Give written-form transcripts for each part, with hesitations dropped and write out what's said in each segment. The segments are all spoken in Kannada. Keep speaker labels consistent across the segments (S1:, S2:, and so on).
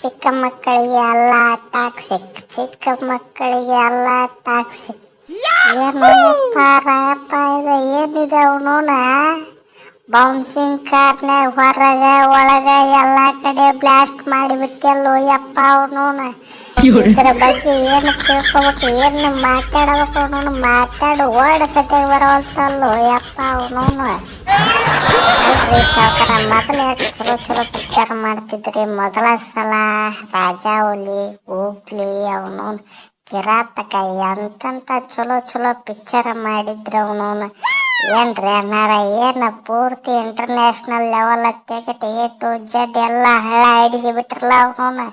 S1: ಚಿಕ್ಕ ಮಕ್ಕಳಿಗೆ ಎಲ್ಲ ಟಾಕ್ಸಿಕ್, ಚಿಕ್ಕ ಮಕ್ಕಳಿಗೆ ಎಲ್ಲ ಟಾಕ್ಸಿಕ್. ಏನು ಯಪ್ಪ ರಾಯಪ್ಪ ಇದು ಏನಿದೆ ಅವನೂನ ಬೌನ್ಸಿಂಗ್ ಕಾರ್ನ್ಯಾಗ ಹೊರಗೆ ಒಳಗೆ ಎಲ್ಲ ಕಡೆ ಬ್ಲಾಸ್ಟ್ ಮಾಡಿಬಿಟ್ಟಲ್ಲೋ ಯಪ್ಪ ಅವನೂನ. ಇದ್ರ ಬಗ್ಗೆ ಏನು ತಿಳ್ಕೊಬೇಕು, ಏನು ಮಾತಾಡ್ಬೇಕು ಅವನೂನು ಮಾತಾಡು ವರ್ಡ್ ಸತ್ಯಾಗ ಬರವಲ್ತಲ್ಲೋ ಯಪ್ಪ ಅವನೂನು. ಅಲ್ರಿ ಸಾವ್ಕಾರ ಮೊದಲು ಎಷ್ಟು ಚಲೋ ಚಲೋ ಪಿಕ್ಚರ್ ಮಾಡ್ತಿದ್ರಿ. ಮೊದಲ ಸಲ ರಾಜಾವಲಿ, ಗೂಗ್ಲಿ, ಅವನು ಕಿರಾತಕ ಎಂತೆಂಥ ಚಲೋ ಚಲೋ ಪಿಕ್ಚರ್ ಮಾಡಿದ್ರು ಅವನವನು. ಏನ್ರಿ ಅನ್ನಾರ ಏನು ಪೂರ್ತಿ ಇಂಟರ್ನ್ಯಾಷನಲ್ ಲೆವೆಲ್ ತೆಗೆಟ್ A to Z ಎಲ್ಲ ಹಳ್ಳ ಹಿಡಿಸಿ ಬಿಟ್ರಲ್ಲ ಅವನವನು.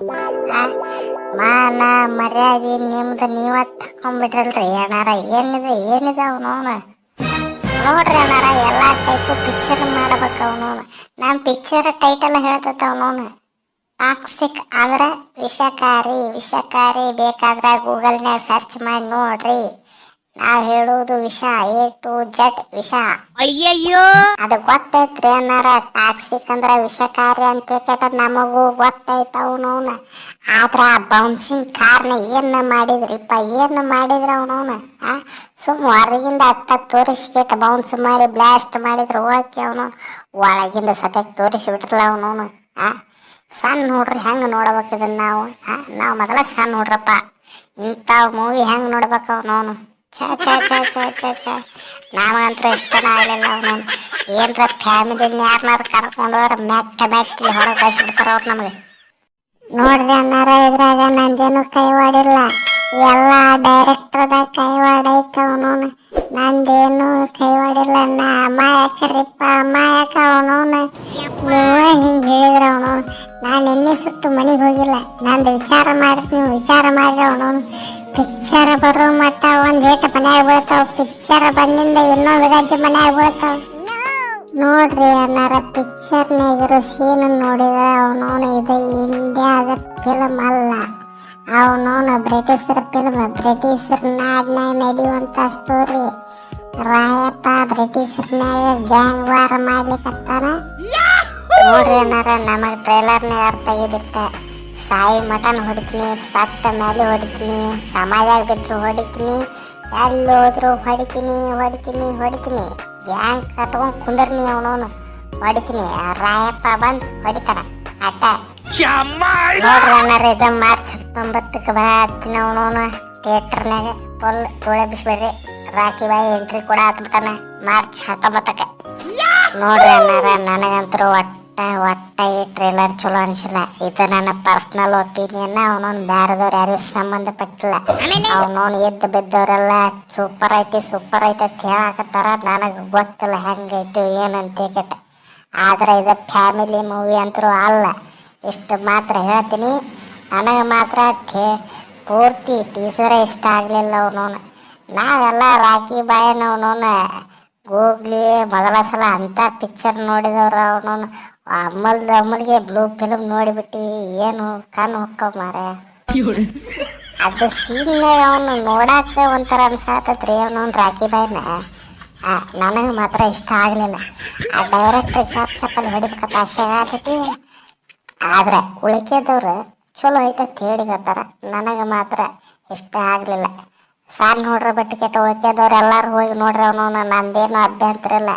S1: ಮಾನ ಮರ್ಯಾದೆ ನಿಮ್ದು ನೀವ ತಕೊಂಡ್ಬಿಟ್ರಲ್ರಿ ಅಣ್ಣಾರ. ಏನಿದೆ ಅವನವನು. ನೋಡ್ರಿ ಅಣ್ಣಾರ ಎಲ್ಲ ಟೈಪು ಪಿಕ್ಚರ್ ಮಾಡ್ಬೇಕು ಅವನವನು. ನಮ್ಮ ಪಿಕ್ಚರ್ ಟೈಟಲ್ ಹೇಳ್ತೈತೆ ಅವನವನು ಟಾಕ್ಸಿಕ್ ಅಂದ್ರೆ ವಿಷಕಾರಿ ಬೇಕಾದ್ರೆ ಗೂಗಲ್ನಾಗ ಸರ್ಚ್ ಮಾಡಿ ನೋಡ್ರಿ. ನಾವು ಹೇಳುವುದು ವಿಷ A to Z ವಿಷ.
S2: ಅಯ್ಯಯ್ಯೋ
S1: ಅದು ಗೊತ್ತೈತ್ರಿ ಅನ್ನಾರ. ಟಾಕ್ಸಿಕ್ ಅಂದ್ರೆ ವಿಷಕಾರಿ ಅಂತ ನಮಗೂ ಗೊತ್ತೈತ ಅವನವನ. ಆದ್ರ ಆ ಬೌನ್ಸಿಂಗ್ ಕಾರ್ನ ಏನು ಮಾಡಿದ್ರಿಪ್ಪ, ಏನು ಮಾಡಿದ್ರ ಅವನವನ. ಸುಮ್ಮ ಹೊರಗಿಂದ ಅತ್ತ ತೋರಿಸ್ಕೇಟ ಬೌನ್ಸ್ ಮಾಡಿ ಬ್ಲಾಸ್ಟ್ ಮಾಡಿದ್ರು ಓಕೆ ಅವನು. ಒಳಗಿಂದ ಸತ್ಯಕ್ಕೆ ತೋರಿಸಿಬಿಟ್ರಲ್ಲ ಅವನವನು. ಸಣ್ಣ ನೋಡ್ರಿ ಹೆಂಗೆ ನೋಡ್ಬೇಕು ಇದನ್ನ ನಾವು ಮೊದಲ ಸಣ್ಣ ನೋಡ್ರಪ್ಪ. ಇಂಥ ಮೂವಿ ಹೆಂಗೆ ನೋಡ್ಬೇಕು ಅವನವನು. ಛ ಛ ಛ ಛ ಛ ಛ ನಮಗಂತೂ ಇಷ್ಟನ ಆಗಲಿಲ್ಲ ಅವನವನು. ಏನರ ಫ್ಯಾಮಿಲಿನ ಯಾರನ್ನಾರು ಕರ್ಕೊಂಡೋದ್ರೆ ಮೆಟ್ಟಿ ಹೊರಗೆ ಕಳಿಸ್ಬಿಡ್ತಾರ ಅವ್ರು ನಮಗೆ. ನೋಡ್ರಿ ಅಣ್ಣಾರ ಇದ್ರಾಗ ನಂದೇನು ಕೈವಾಡಿಲ್ಲ, ಎಲ್ಲ ಡೈರೆಕ್ಟರ್ದಾಗ ಕೈವಾಡೈತೆ ಅವನವನು. ನಂದೇನು ಕೈವಾಡಿಲ್ಲ. ನಾ ಅಮಾಯಕರಿಪ್ಪ ಅಮಾಯಕ ಅವನವನು. ನೀವು ಹಿಂಗೆ ಹೇಳಿದ್ರ ಅವನವನು. ನಾನು ಎಣ್ಣೆ ಸುಟ್ಟು ಮನೆಗೆ ಹೋಗಿಲ್ಲ. ನಂದು ವಿಚಾರ ಮಾಡಿ ನೀವು ವಿಚಾರ ಮಾಡ್ರಿ ಅವನವನು. ಪಿಕ್ಚರ್ ಬರೋ ಮಟ್ಟ ಒಂದು ಏಟು ಮನ್ಯಾಗ ಬೀಳ್ತಾವ. ಪಿಕ್ಚರ್ ಬಂದಿಂದ ಇನ್ನೊಂದು ಗಜ್ಜೆ ಮನ್ಯಾಗ ಬೀಳ್ತಾವ. ನೋಡ್ರಿ ಅನ್ನಾರ ಪಿಕ್ಚರ್ನಾಗಿರೋ ಸೀನ್ ನೋಡಿದ್ರೆ ಅವನವನು ಇದು ಇಂಡಿಯಾದ ಫಿಲ್ಮ್ ಅಲ್ಲ, ಅವನವನು ಬ್ರಿಟಿಷರ ಫಿಲ್ಮ್. ಬ್ರಿಟಿಷರ್ ನಾಡಿನಾಗ ನಡೆಯುವಂಥ ಸ್ಟೋರಿ. ರಾಯಪ್ಪ ಬ್ರಿಟಿಷರ್ನಾಗ ಗ್ಯಾಂಗ್ ವಾರ್ ಮಾಡ್ಲಿಕ್ಕತ್ತಾನ. ನೋಡ್ರಿ ಅನ್ನಾರ ನಮಗೆ ಟ್ರೈಲರ್ನಾಗ ಅರ್ಥ ಆಗಿದಿಟ್ಟ. ಸಾಯಿ ಮಟನ್ ಹೊಡಿತೀನಿ, ಸತ್ತ ಮೇಲೆ ಹೊಡಿತೀನಿ, ಸಮಾಜಾಗ ಬಿದ್ರು ಹೊಡಿತೀನಿ, ಎಲ್ಲಿ ಹೋದ್ರು ಹೊಡಿತೀನಿ. ಗ್ಯಾಂಗ್ ಕಟ್ಕೊಂಡು ಕುಂದರ್ನಿ ಅವನವನು ಹೊಡಿತೀನಿ. ರಾಯಪ್ಪ ಬಂದು ಹೊಡಿತಾನ ಅಟ್ಟ. ನೋಡ್ರಿ ಅನ್ನಾರ ಇದು ಮಾರ್ಚ್ 19ಕ್ಕೆ ಬರ್ತೀನಿ ಅವನವನು ಥಿಯೇಟರ್ನಾಗ. ಫುಲ್ ತುಳೆ ಬಿಸ್ಬೇಡ್ರಿ. ರಾಕಿ ಬಾಯಿ ಎಂಟ್ರಿ ಕೂಡ ಹಾಕ್ಬಿಟ್ಟಾನ ಮಾರ್ಚ್ 19ಕ್ಕೆ. ನೋಡ್ರಿ ಅನ್ನಾರ ನನಗಂತರೂ ಒಟ್ಟ ಈ ಟ್ರೇಲರ್ ಚಲೋ ಅನಿಸಿಲ್ಲ. ಇದು ನನ್ನ ಪರ್ಸನಲ್ ಒಪಿನಿಯನ್. ಅವನವ್ನು ಬ್ಯಾರದವ್ರು ಯಾರಿಗೂ ಸಂಬಂಧಪಟ್ಟಿಲ್ಲ. ಅವನವ್ನು ಎದ್ದು ಬಿದ್ದವರೆಲ್ಲ ಸೂಪರ್ ಐತಿ ಅಂತ ಹೇಳಕತ್ತಾರ. ನನಗೆ ಗೊತ್ತಿಲ್ಲ ಹೆಂಗೈತು ಏನಂತ ಕೆಟ್ಟ. ಆದ್ರೆ ಇದು ಫ್ಯಾಮಿಲಿ ಮೂವಿ ಅಂತರೂ ಅಲ್ಲ. ಇಷ್ಟು ಮಾತ್ರ ಹೇಳ್ತೀನಿ. ನನಗೆ ಮಾತ್ರ ಪೂರ್ತಿ ಟೀಸರೇ ಇಷ್ಟ ಆಗಲಿಲ್ಲ ಅವನವನು. ನಾವೆಲ್ಲ ರಾಕಿ ಬಾಯನ ಅವನವನು ಗೂಗ್ಲಿ ಮೊದಲ ಸಲ ಅಂಥ ಪಿಕ್ಚರ್ ನೋಡಿದವ್ರು ಅವನವನು. ಅಮ್ಮಲ್ಗೆ ಬ್ಲೂ ಫಿಲ್ಮ್ ನೋಡಿಬಿಟ್ಟಿವಿ. ಏನು ಕಣ್ಣು ಹೊಕ್ಕವ್ ಮಾರೆ. ಅದು ಸೀನ್ಯಾಗ ಅವನು ನೋಡಾಕ ಒಂಥರ ಅನ್ಸಾತತ್ರಿ ಅವನವ್ನು ರಾಕಿ ಬಾಯ್ನ. ನನಗೆ ಮಾತ್ರ ಇಷ್ಟ ಆಗಲಿಲ್ಲ. ಆ ಡೈರೆಕ್ಟರ್ ಚಪ್ಪಲ್ಲಿ ಹೊಡಿಬೇಕಂತ ಆಸೆ ಆಗತೈತಿ. ಆದ್ರೆ ಉಳಿಕೆದವ್ರು ಚಲೋ ಐತೆ ಹೇಳಿಕತ್ತಾರ. ನನಗೆ ಮಾತ್ರ ಇಷ್ಟ ಆಗಲಿಲ್ಲ. ಸಾರ್ ನೋಡ್ರಿ ಬಟ್ಟೆ ಕೆಟ್ಟ ಉಳಿಕೆದವ್ರು ಎಲ್ಲರೂ ಹೋಗಿ ನೋಡ್ರಿ ಅವನವನು. ನಂದೇನು ಅಭ್ಯಂತರ ಇಲ್ಲ.